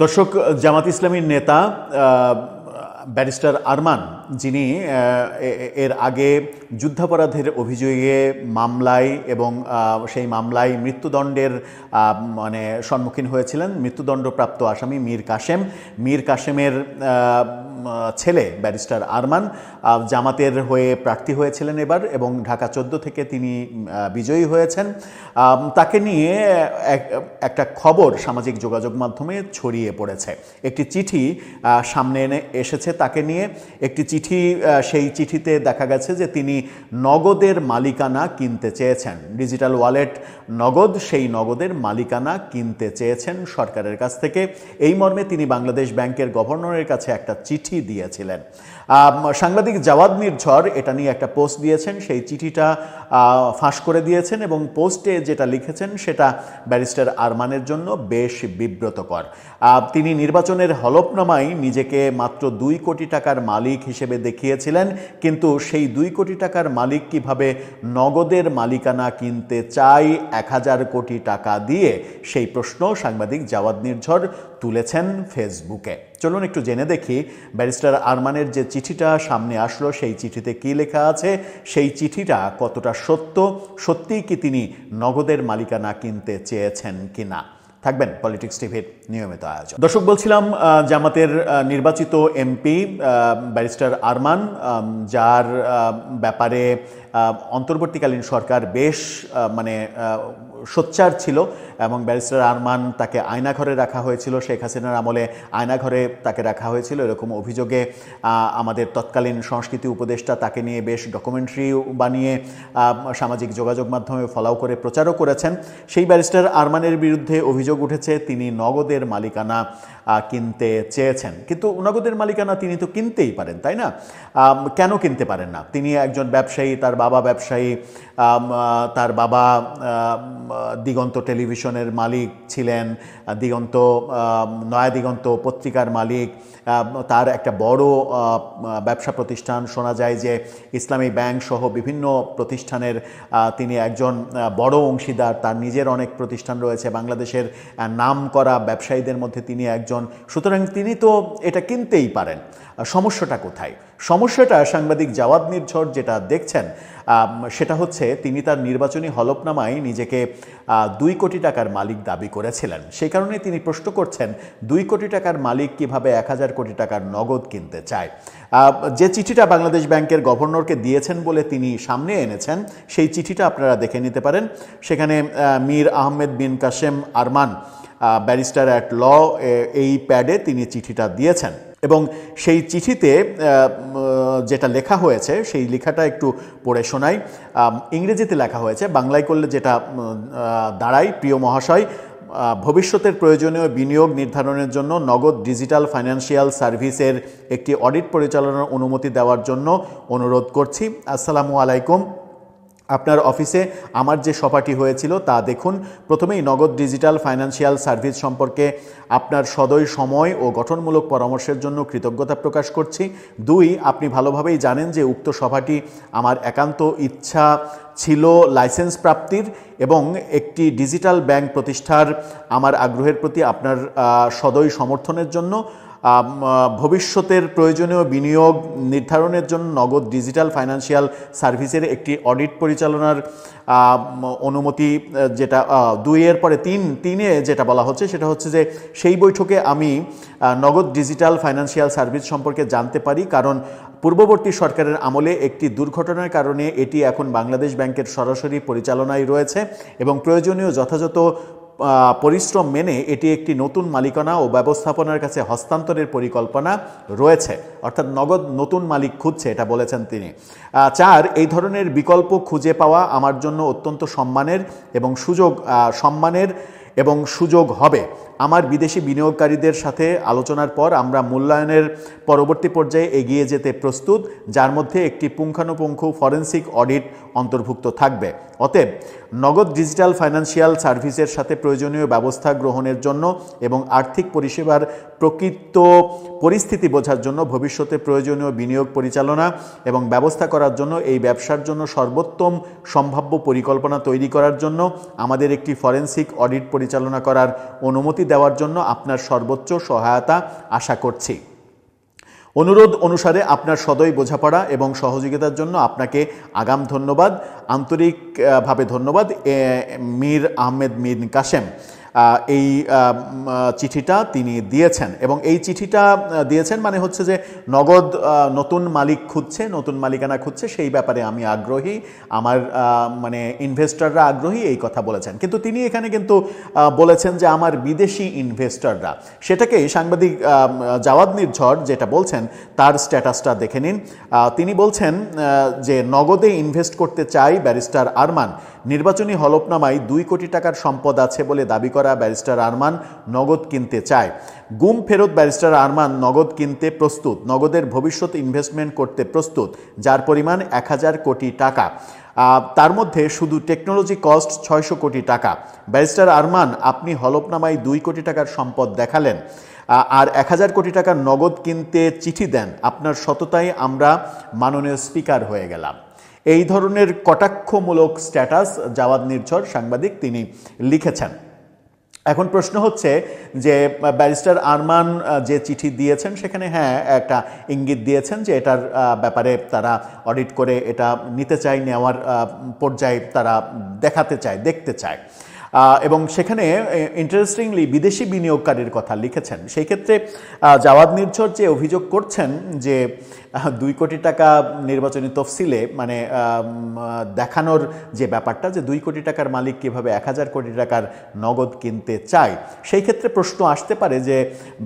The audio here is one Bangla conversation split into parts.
দর্শক, জামাত ইসলামীর নেতা ব্যারিস্টার আরমান, যিনি এর আগে যুদ্ধাপরাধের অভিযোগে মামলায় এবং সেই মামলায় মৃত্যুদণ্ডের সম্মুখীন হয়েছিলেন, মৃত্যুদণ্ডপ্রাপ্ত আসামি মীর কাশেমের ছেলে ব্যারিস্টার আরমান জামাতের হয়ে প্রার্থী হয়েছিলেন এবার, এবং ঢাকা 14 থেকে তিনি বিজয়ী হয়েছেন। তাকে নিয়ে একটা খবর সামাজিক যোগাযোগ মাধ্যমে ছড়িয়ে পড়েছে। একটি চিঠি সামনে এসেছে তাকে নিয়ে, একটি চিঠি। সেই চিঠিতে দেখা গেছে যে তিনি নগদের মালিকানা কিনতে চেয়েছেন, ডিজিটাল ওয়ালেট নগদ, সেই নগদের মালিকানা কিনতে চেয়েছেন সরকারের কাছ থেকে। এই মর্মে তিনি বাংলাদেশ ব্যাংকের গভর্নরের কাছে একটা চিঠি দিয়েছিলেন। সাংবাদিক জাওয়াদ নির্ঝর এটা নিয়ে একটা পোস্ট দিয়েছেন, সেই চিঠিটা ফাঁস করে দিয়েছেন এবং পোস্টে যেটা লিখেছেন সেটা ব্যারিস্টার আরমানের জন্য বেশ বিব্রতকর। তিনি নির্বাচনের হলফনামায় নিজেকে মাত্র 2 কোটি টাকার মালিক হিসেবে দেখিয়েছিলেন, কিন্তু সেই 2 কোটি টাকার মালিক কিভাবে নগদের মালিকানা কিনতে চায় 1000 কোটি টাকা দিয়ে, সেই প্রশ্ন সাংবাদিক জাওয়াদ নির্ঝর তুলেছেন ফেসবুকে। চলুন একটু জেনে দেখি ব্যারিস্টার আরমানের যে চিঠিটা সামনে আসলো সেই চিঠিতে কি লেখা আছে, সেই চিঠিটা কতটা সত্যিই কি তিনি নগদের মালিকানা কিনতে চেয়েছেন কিনা। থাকবেন পলিটিক্স টিভির নিয়মিত আয়োজন। দর্শক, বলছিলাম জামাতের নির্বাচিত এমপি ব্যারিস্টার আরমান, যার ব্যাপারে অন্তর্বর্তীকালীন সরকার বেশ সোচ্চার ছিল এবং ব্যারিস্টার আরমান তাকে আয়নাঘরে রাখা হয়েছিল, শেখ হাসিনার আমলে আয়নাঘরে তাকে রাখা হয়েছিল এরকম অভিযোগে আমাদের তৎকালীন সংস্কৃতি উপদেষ্টা তাকে নিয়ে বেশ ডকুমেন্টারি বানিয়ে সামাজিক যোগাযোগ মাধ্যমে ফলাও করে প্রচারও করেছেন। সেই ব্যারিস্টার আরমানের বিরুদ্ধে অভিযোগ উঠেছে তিনি নগদের মালিকানা কিনতে চেয়েছেন, কিন্তু নগদের মালিকানা তিনি তো কিনতেই পারেন, তাই না? কেন কিনতে পারেন না? তিনি একজন ব্যবসায়ী, তার বাবা ব্যবসায়ী, তার বাবা দিগন্ত টেলিভিশনের মালিক ছিলেন, নয়া দিগন্ত পত্রিকার মালিক, তার একটা বড় ব্যবসা প্রতিষ্ঠান, শোনা যায় যে ইসলামী ব্যাংক সহ বিভিন্ন প্রতিষ্ঠানের তিনি একজন বড় অংশীদার, তার নিজের অনেক প্রতিষ্ঠান রয়েছে, বাংলাদেশের নামকরা ব্যবসায়ীদের মধ্যে তিনি একজন। সুতরাং তিনি তো এটা কিনতেই পারেন। সমস্যাটা কোথায়? সমস্যাটা সাংবাদিক জাওয়াদ নির্ঝর যেটা দেখছেন সেটা হচ্ছে তিনি তার নির্বাচনী হলফনামায় নিজেকে 2 কোটি টাকার মালিক দাবি করেছিলেন। সেই কারণে তিনি প্রশ্ন করছেন 2 কোটি টাকার মালিক কিভাবে 1000 কোটি টাকার নগদ কিনতে চায়। যে চিঠিটা বাংলাদেশ ব্যাংকের গভর্নরকে দিয়েছেন বলে তিনি সামনে এনেছেন, সেই চিঠিটা আপনারা দেখে নিতে পারেন। সেখানে Mir Ahmed Bin Kashem Arman, barrister at law, এই প্যাডে তিনি চিঠিটা দিয়েছেন এবং সেই চিঠিতে যেটা লেখা হয়েছে সেই লেখাটা একটু পড়ে শোনাই। ইংরেজিতে লেখা হয়েছে, বাংলায় করলে যেটা দাঁড়ায়, প্রিয় মহাশয়, ভবিষ্যতের প্রয়োজনীয় বিনিয়োগ নির্ধারণের জন্য নগদ ডিজিটাল ফাইন্যান্সিয়াল সার্ভিসের একটি অডিট পরিচালনার অনুমতি দেওয়ার জন্য অনুরোধ করছি। আসসালামু আলাইকুম। আপনার অফিসে আমার যে সভাটি হয়েছিল তা দেখুন। প্রথমেই নগদ ডিজিটাল ফাইন্যান্সিয়াল সার্ভিস সম্পর্কে আপনার সদয় সময় ও গঠনমূলক পরামর্শের জন্য কৃতজ্ঞতা প্রকাশ করছি। 2, আপনি ভালোভাবেই জানেন যে উক্ত সভাটি আমার একান্ত ইচ্ছা ছিল লাইসেন্স প্রাপ্তির এবং একটি ডিজিটাল ব্যাংক প্রতিষ্ঠার আমার আগ্রহের প্রতি আপনার সদয় সমর্থনের জন্য। ভবিষ্যতের প্রয়োজনীয় বিনিয়োগ নির্ধারণের জন্য নগদ ডিজিটাল ফাইন্যান্সিয়াল সার্ভিসের একটি অডিট পরিচালনার অনুমতি, যেটা 2 এর পরে 3-এ যেটা বলা হচ্ছে সেটা হচ্ছে যে সেই বৈঠকে আমি নগদ ডিজিটাল ফাইন্যান্সিয়াল সার্ভিস সম্পর্কে জানতে পারি, কারণ পূর্ববর্তী সরকারের আমলে একটি দুর্ঘটনার কারণে এটি এখন বাংলাদেশ ব্যাংকের সরাসরি পরিচালনায় রয়েছে এবং প্রয়োজনীয় যথাযথ পরিশ্রম মেনে এটি একটি নতুন মালিকানা ও ব্যবস্থাপনার কাছে হস্তান্তরের পরিকল্পনা রয়েছে, অর্থাৎ নগদ নতুন মালিক খুঁজছে, এটা বলেছেন তিনি। 4, এই ধরনের বিকল্প খুঁজে পাওয়া আমার জন্য অত্যন্ত সম্মানের এবং সুযোগ হবে। আমার বিদেশি বিনিয়োগকারীদের সাথে আলোচনার পর আমরা মূল্যায়নের পরবর্তী পর্যায়ে এগিয়ে যেতে প্রস্তুত, যার মধ্যে একটি পুঙ্খানুপুঙ্খ ফরেনসিক অডিট অন্তর্ভুক্ত থাকবে। অতএব নগদ ডিজিটাল ফাইন্যান্সিয়াল সার্ভিসের সাথে প্রয়োজনীয় ব্যবস্থা গ্রহণের জন্য এবং আর্থিক পরিষেবার প্রকৃত পরিস্থিতি বোঝার জন্য ভবিষ্যতে প্রয়োজনীয় বিনিয়োগ পরিচালনা এবং ব্যবস্থা করার জন্য এই ব্যবসার জন্য সর্বোত্তম সম্ভাব্য পরিকল্পনা তৈরি করার জন্য আমাদের একটি ফরেনসিক অডিট পরিচালনা করার অনুমতি দেওয়ার জন্য আপনার সর্বোচ্চ সহায়তা আশা করছি। অনুরোধ অনুসারে আপনার সদয় বোঝাপড়া এবং সহযোগিতার জন্য আপনাকে আগাম ধন্যবাদ, আন্তরিকভাবে ধন্যবাদ। মীর আহমেদ মীর কাসেম এই চিঠিটা তিনি দিয়েছেন এবং এই চিঠিটা দিয়েছেন মানে হচ্ছে যে নগদ নতুন মালিক খুঁজছে, নতুন মালিকানা খুঁজছে, সেই ব্যাপারে আমি আগ্রহী, আমার মানে ইনভেস্টররা আগ্রহী, এই কথা বলেছেন। কিন্তু তিনি এখানে কিন্তু বলেছেন যে আমার বিদেশি ইনভেস্টররা, সেটাকেই সাংবাদিক জাওয়াদ নির্ঝর যেটা বলছেন তার স্ট্যাটাসটা দেখে নিন। তিনি বলছেন যে নগদে ইনভেস্ট করতে চাই ব্যারিস্টার আরমান। নির্বাচনী হলফনামায় 2 কোটি টাকার সম্পদ আছে বলে দাবি করা ব্যারিস্টার আরমান নগদ কিনতে চায়। গুম ফেরত ব্যারিস্টার আরমান নগদ কিনতে প্রস্তুত, নগদের ভবিষ্যৎ ইনভেস্টমেন্ট করতে প্রস্তুত, যার পরিমাণ 1000 কোটি টাকা। তার মধ্যে শুধু টেকনোলজি কস্ট 600 কোটি টাকা। ব্যারিস্টার আরমান, আপনি হলফনামায় 2 কোটি টাকার সম্পদ দেখালেন আর 1000 কোটি টাকার নগদ কিনতে চিঠি দেন। আপনার সততায় আমরা মাননীয় স্পিকার হয়ে গেলাম। এই ধরনের কটাক্ষমূলক স্ট্যাটাস জাওয়াদ নির্ঝর সাংবাদিক তিনি লিখেছেন। এখন প্রশ্ন হচ্ছে যে ব্যারিস্টার আরমান যে চিঠি দিয়েছেন সেখানে হ্যাঁ একটা ইঙ্গিত দিয়েছেন যে এটার ব্যাপারে তারা অডিট করে এটা নিতে চায়, নেওয়ার পর্যায়ে তারা দেখাতে চায়, দেখতে চায়। এবং সেখানে ইন্টারেস্টিংলি বিদেশি বিনিয়োগকারীর কথা লিখেছেন। সেই ক্ষেত্রে জাওয়াদ নির্ঝর যে অভিযোগ করছেন যে 2 কোটি টাকা নির্বাচনী তফসিলে মানে দেখানোর যে ব্যাপারটা, যে 2 কোটি টাকার মালিক কীভাবে 1000 কোটি টাকার নগদ কিনতে চায়, সেই ক্ষেত্রে প্রশ্ন আসতে পারে যে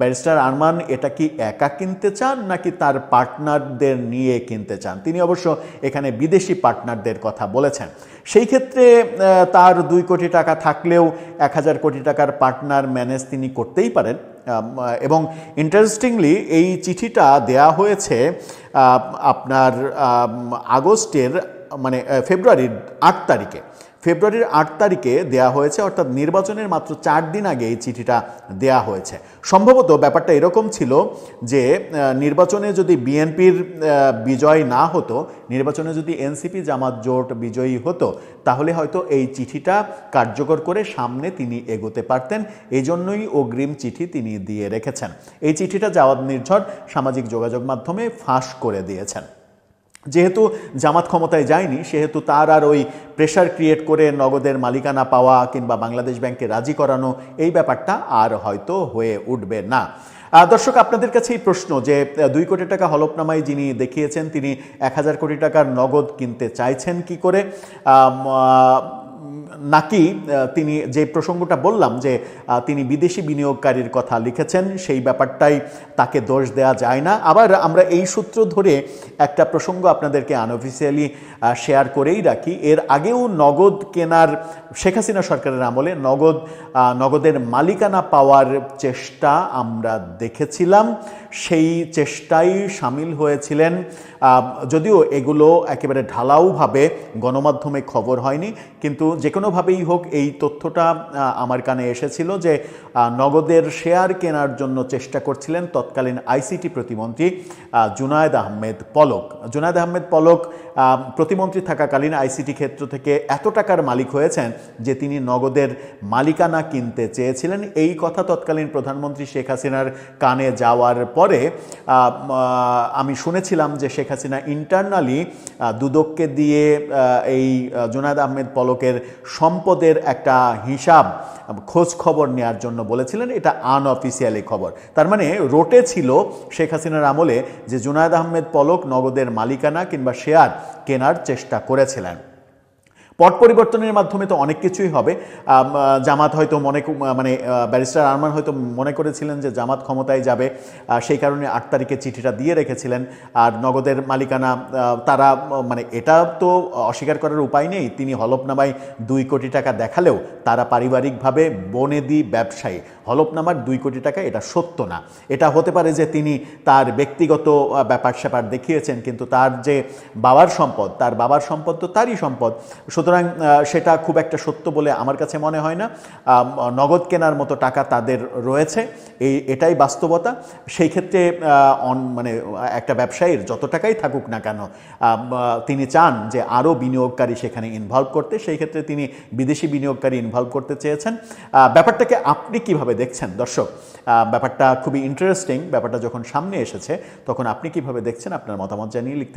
ব্যারিস্টার আরমান এটা কি একা কিনতে চান নাকি তার পার্টনারদের নিয়ে কিনতে চান। তিনি অবশ্য এখানে বিদেশি পার্টনারদের কথা বলেছেন। সেই ক্ষেত্রে তার 2 কোটি টাকা থাকলেও 1000 কোটি টাকার পার্টনার ম্যানেজ তিনি করতেই পারেন। এবং ইন্টারেস্টিংলি এই চিঠিটা দেয়া হয়েছে আপনার আগস্টের মানে ফেব্রুয়ারির 8 তারিখে। ফেব্রুয়ারির 8 তারিখে দেয়া হয়েছে, অর্থাৎ নির্বাচনের মাত্র 4 দিন আগে এই চিঠিটা দেয়া হয়েছে। সম্ভবত ব্যাপারটা এরকম ছিল যে নির্বাচনে যদি বিএনপির বিজয় না হতো, নির্বাচনে যদি এনসিপি জামাত জোট বিজয়ী হতো, তাহলে হয়তো এই চিঠিটা কার্যকর করে সামনে তিনি এগোতে পারতেন। এই জন্যই অগ্রিম চিঠি তিনি দিয়ে রেখেছেন। এই চিঠিটা জাওয়াদ নির্ঝর সামাজিক যোগাযোগ মাধ্যমে ফাঁস করে দিয়েছেন। যেহেতু জামাত ক্ষমতায় যায়নি, সেহেতু তার আর ওই প্রেশার ক্রিয়েট করে নগদের মালিকানা পাওয়া কিংবা বাংলাদেশ ব্যাংকে রাজি করানো এই ব্যাপারটা আর হয়তো হয়ে উঠবে না। দর্শক, আপনাদের কাছে এই প্রশ্ন যে 2 কোটি টাকা হলফনামায় যিনি দেখিয়েছেন তিনি 1000 কোটি টাকার নগদ কিনতে চাইছেন কি করে, নাকি তিনি যে প্রসঙ্গটা বললাম যে তিনি বিদেশি বিনিয়োগকারীর কথা লিখেছেন, সেই ব্যাপারটাই তাকে দোষ দেওয়া যায় না। আবার আমরা এই সূত্র ধরে একটা প্রসঙ্গ আপনাদেরকে আনঅফিসিয়ালি শেয়ার করেই রাখি। এর আগেও নগদ কেনার শেখ হাসিনা সরকারের আমলে নগদের মালিকানা পাওয়ার চেষ্টা আমরা দেখেছিলাম। সেই চেষ্টায় সামিল হয়েছিলেন, যদিও এগুলো একেবারে ঢালাওভাবে গণমাধ্যমে খবর হয়নি, কিন্তু যে কোনোভাবেই হোক এই তথ্যটা আমার কানে এসেছিল যে নগদের শেয়ার কেনার জন্য চেষ্টা করছিলেন তৎকালীন আইসিটি প্রতিমন্ত্রী জুনায়েদ আহমেদ পলক। জুনায়েদ আহমেদ পলক প্রতিমন্ত্রী থাকাকালীন আইসিটি ক্ষেত্র থেকে এত টাকার মালিক হয়েছেন যে তিনি নগদের মালিকানা কিনতে চেয়েছিলেন। এই কথা তৎকালীন প্রধানমন্ত্রী শেখ হাসিনার কানে যাওয়ার পরে আমি শুনেছিলাম যে শেখ হাসিনা ইন্টারনালি দুদককে দিয়ে এই জুনায়েদ আহমেদ পলকের সম্পদের একটা হিসাব খোঁজ খবর নেওয়ার জন্য বলেছিলেন। এটা আনঅফিসিয়ালি খবর, তার মানে রোটে ছিল শেখ হাসিনার আমলে যে জুনায়েদ আহমেদ পলক নগদের মালিকানা কিংবা শেয়ার কেনার চেষ্টা করেছিলেন। পট পরিবর্তনের মাধ্যমে তো অনেক কিছুই হবে। জামাত হয়তো ব্যারিস্টার আরমান হয়তো মনে করেছিলেন যে জামাত ক্ষমতায় যাবে, সেই কারণে 8 তারিখে চিঠিটা দিয়ে রেখেছিলেন। আর নগদের মালিকানা তারা এটা তো অস্বীকার করার উপায় নেই, তিনি হলফনামায় 2 কোটি টাকা দেখালেও তারা পারিবারিকভাবে বনেদি ব্যবসায়ী। হলফনামার 2 কোটি টাকা এটা সত্য না। এটা হতে পারে যে তিনি তার ব্যক্তিগত ব্যাপার স্যাপার দেখিয়েছেন, কিন্তু তার যে বাবার সম্পদ, তার বাবার সম্পদ তো তারই সম্পদ। সুতরাং সুতরাং সেটা খুব একটা সত্য বলে আমার কাছে মনে হয় না। নগদ কেনার মতো টাকা তাদের রয়েছে, এটাই বাস্তবতা। সেই ক্ষেত্রে মানে একটা ব্যবসায়ীর যত টাকাই থাকুক না কেন, তিনি চান যে আরও বিনিয়োগকারী সেখানে ইনভলভ করতে, সেই ক্ষেত্রে তিনি বিদেশি বিনিয়োগকারী ইনভলভ করতে চেয়েছেন। ব্যাপারটাকে আপনি কিভাবে দেখছেন দর্শক? ব্যাপারটা খুবই ইন্টারেস্টিং। ব্যাপারটা যখন সামনে এসেছে তখন আপনি কিভাবে দেখছেন, আপনার মতামত জানিয়ে লিখতে